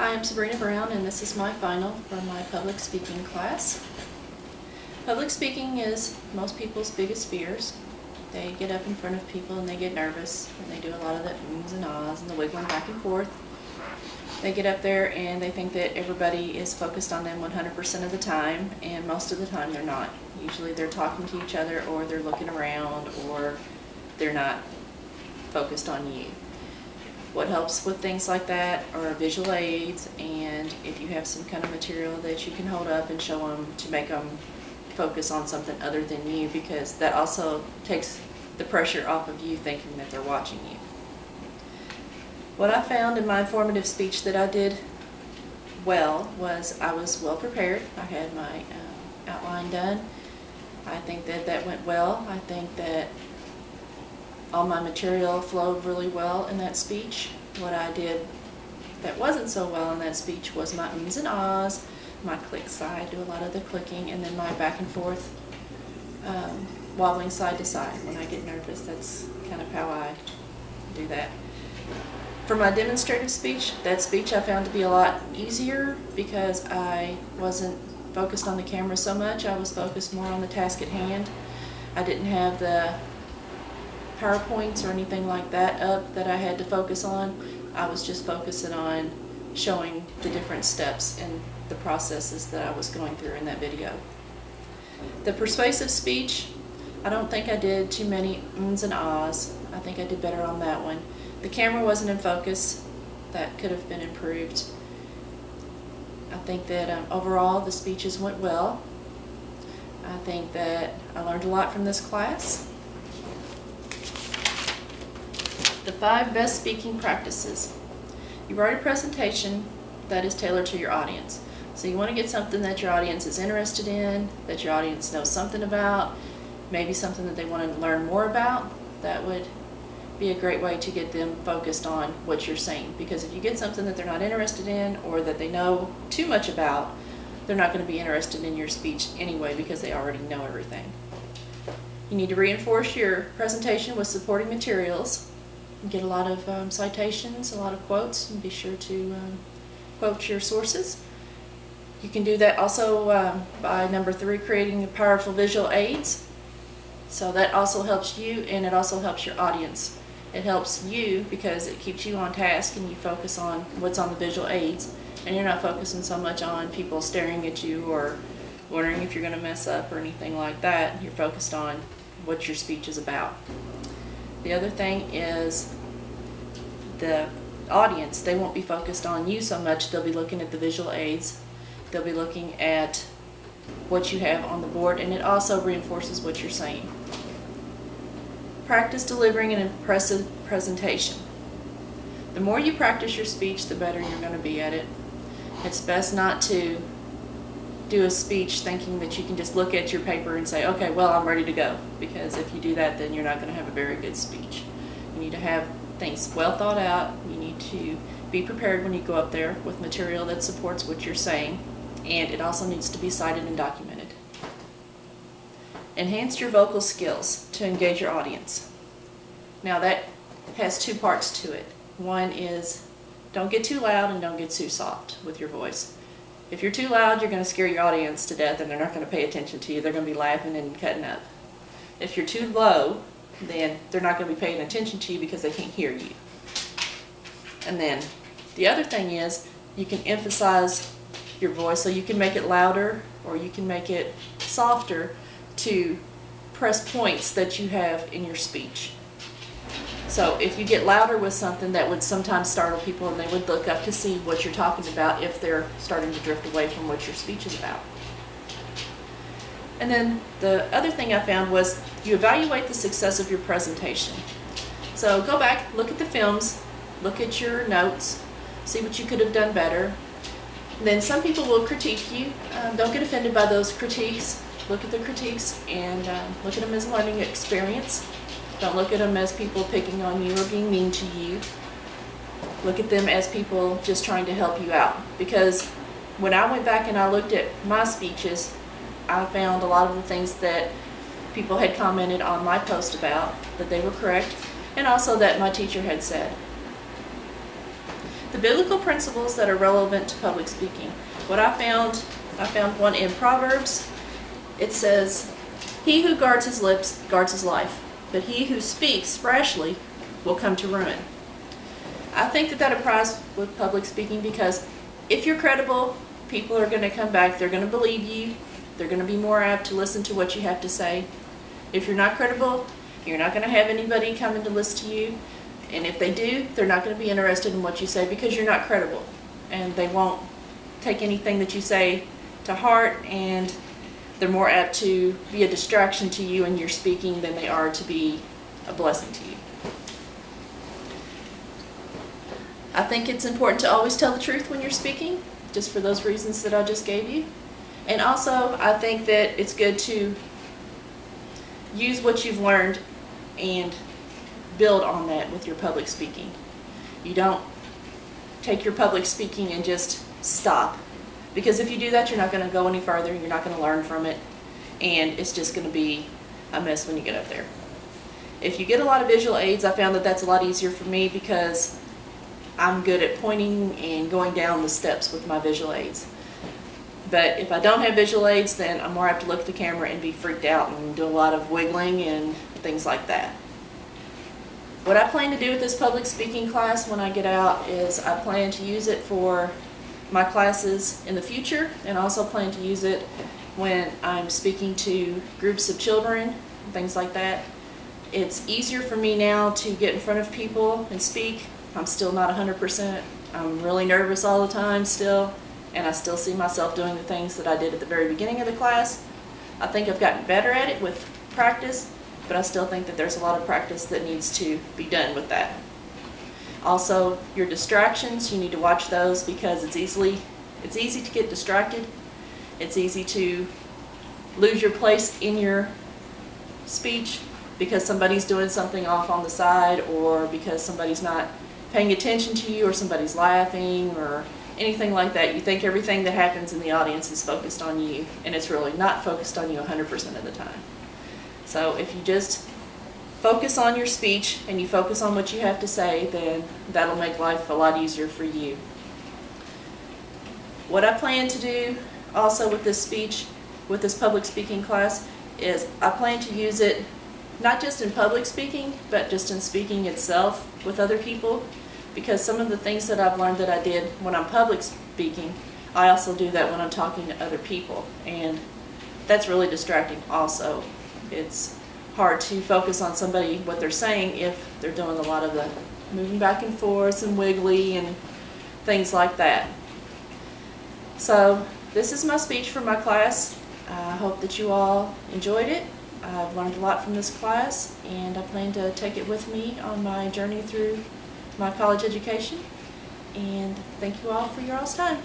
Hi, I'm Sabrina Brown, and this is my final for my public speaking class. Public speaking is most people's biggest fears. They get up in front of people and they get nervous, and they do a lot of the ums and ahs and the wiggling back and forth. They get up there and they think that everybody is focused on them 100% of the time, and most of the time they're not. Usually they're talking to each other, or they're looking around, or they're not focused on you. What helps with things like that are visual aids, and if you have some kind of material that you can hold up and show them to make them focus on something other than you, because that also takes the pressure off of you thinking that they're watching you. What I found in my informative speech that I did well was I was well prepared. I had my outline done. I think that that went well. I think that all my material flowed really well in that speech. What I did that wasn't so well in that speech was my ums and ahs, my clicks. I do a lot of the clicking, and then my back and forth wobbling side to side. When I get nervous, that's kind of how I do that. For my demonstrative speech, that speech I found to be a lot easier because I wasn't focused on the camera so much. I was focused more on the task at hand. I didn't have the PowerPoints or anything like that up that I had to focus on. I was just focusing on showing the different steps and the processes that I was going through in that video. The persuasive speech, I don't think I did too many ums and ahs. I think I did better on that one. The camera wasn't in focus. That could have been improved. I think that overall the speeches went well. I think that I learned a lot from this class. The 5 best speaking practices. You write a presentation that is tailored to your audience. So you want to get something that your audience is interested in, that your audience knows something about, maybe something that they want to learn more about. That would be a great way to get them focused on what you're saying. Because if you get something that they're not interested in, or that they know too much about, they're not going to be interested in your speech anyway because they already know everything. You need to reinforce your presentation with supporting materials. Get a lot of citations, a lot of quotes, and be sure to quote your sources. You can do that also by number 3, creating powerful visual aids. So that also helps you, and it also helps your audience. It helps you because it keeps you on task and you focus on what's on the visual aids, and you're not focusing so much on people staring at you or wondering if you're going to mess up or anything like that. You're focused on what your speech is about. The other thing is the audience. They won't be focused on you so much. They'll be looking at the visual aids. They'll be looking at what you have on the board, and it also reinforces what you're saying. Practice delivering an impressive presentation. The more you practice your speech, the better you're going to be at it. It's best not to do a speech thinking that you can just look at your paper and say, okay, well, I'm ready to go. Because if you do that, then you're not going to have a very good speech. You need to have things well thought out. You need to be prepared when you go up there with material that supports what you're saying. And it also needs to be cited and documented. Enhance your vocal skills to engage your audience. Now that has 2 parts to it. One is don't get too loud and don't get too soft with your voice. If you're too loud, you're going to scare your audience to death and they're not going to pay attention to you. They're going to be laughing and cutting up. If you're too low, then they're not going to be paying attention to you because they can't hear you. And then the other thing is you can emphasize your voice, so you can make it louder or you can make it softer to press points that you have in your speech. So if you get louder with something, that would sometimes startle people and they would look up to see what you're talking about if they're starting to drift away from what your speech is about. And then the other thing I found was you evaluate the success of your presentation. So go back, look at the films, look at your notes, see what you could have done better. And then some people will critique you. Don't get offended by those critiques. Look at the critiques and look at them as a learning experience. Don't look at them as people picking on you or being mean to you. Look at them as people just trying to help you out. Because when I went back and I looked at my speeches, I found a lot of the things that people had commented on my post about, that they were correct, and also that my teacher had said. The biblical principles that are relevant to public speaking. What I found one in Proverbs. It says, "He who guards his lips guards his life, but he who speaks rashly will come to ruin." I think that applies with public speaking because if you're credible, people are going to come back, they're going to believe you, they're going to be more apt to listen to what you have to say. If you're not credible, you're not going to have anybody coming to listen to you, and if they do, they're not going to be interested in what you say because you're not credible, and they won't take anything that you say to heart, and they're more apt to be a distraction to you in your speaking than they are to be a blessing to you. I think it's important to always tell the truth when you're speaking, just for those reasons that I just gave you. And also, I think that it's good to use what you've learned and build on that with your public speaking. You don't take your public speaking and just stop. Because if you do that, you're not going to go any further, you're not going to learn from it, and it's just going to be a mess when you get up there. If you get a lot of visual aids, I found that that's a lot easier for me because I'm good at pointing and going down the steps with my visual aids. But if I don't have visual aids, then I'm more apt to look at the camera and be freaked out and do a lot of wiggling and things like that. What I plan to do with this public speaking class when I get out is I plan to use it for my classes in the future, and also plan to use it when I'm speaking to groups of children, things like that. It's easier for me now to get in front of people and speak. I'm still not 100%. I'm really nervous all the time still, and I still see myself doing the things that I did at the very beginning of the class. I think I've gotten better at it with practice, but I still think that there's a lot of practice that needs to be done with that. Also, your distractions, you need to watch those because it's easy to get distracted. It's easy to lose your place in your speech because somebody's doing something off on the side, or because somebody's not paying attention to you, or somebody's laughing, or anything like that. You think everything that happens in the audience is focused on you, and it's really not focused on you 100% of the time. So if you just focus on your speech and you focus on what you have to say, then that'll make life a lot easier for you. What I plan to do also with this speech, with this public speaking class, is I plan to use it not just in public speaking, but just in speaking itself with other people, because some of the things that I've learned that I did when I'm public speaking, I also do that when I'm talking to other people, and that's really distracting also. It's hard to focus on somebody, what they're saying, if they're doing a lot of the moving back and forth and wiggly and things like that. So this is my speech for my class. I hope that you all enjoyed it. I've learned a lot from this class, and I plan to take it with me on my journey through my college education. And thank you all for your all's time.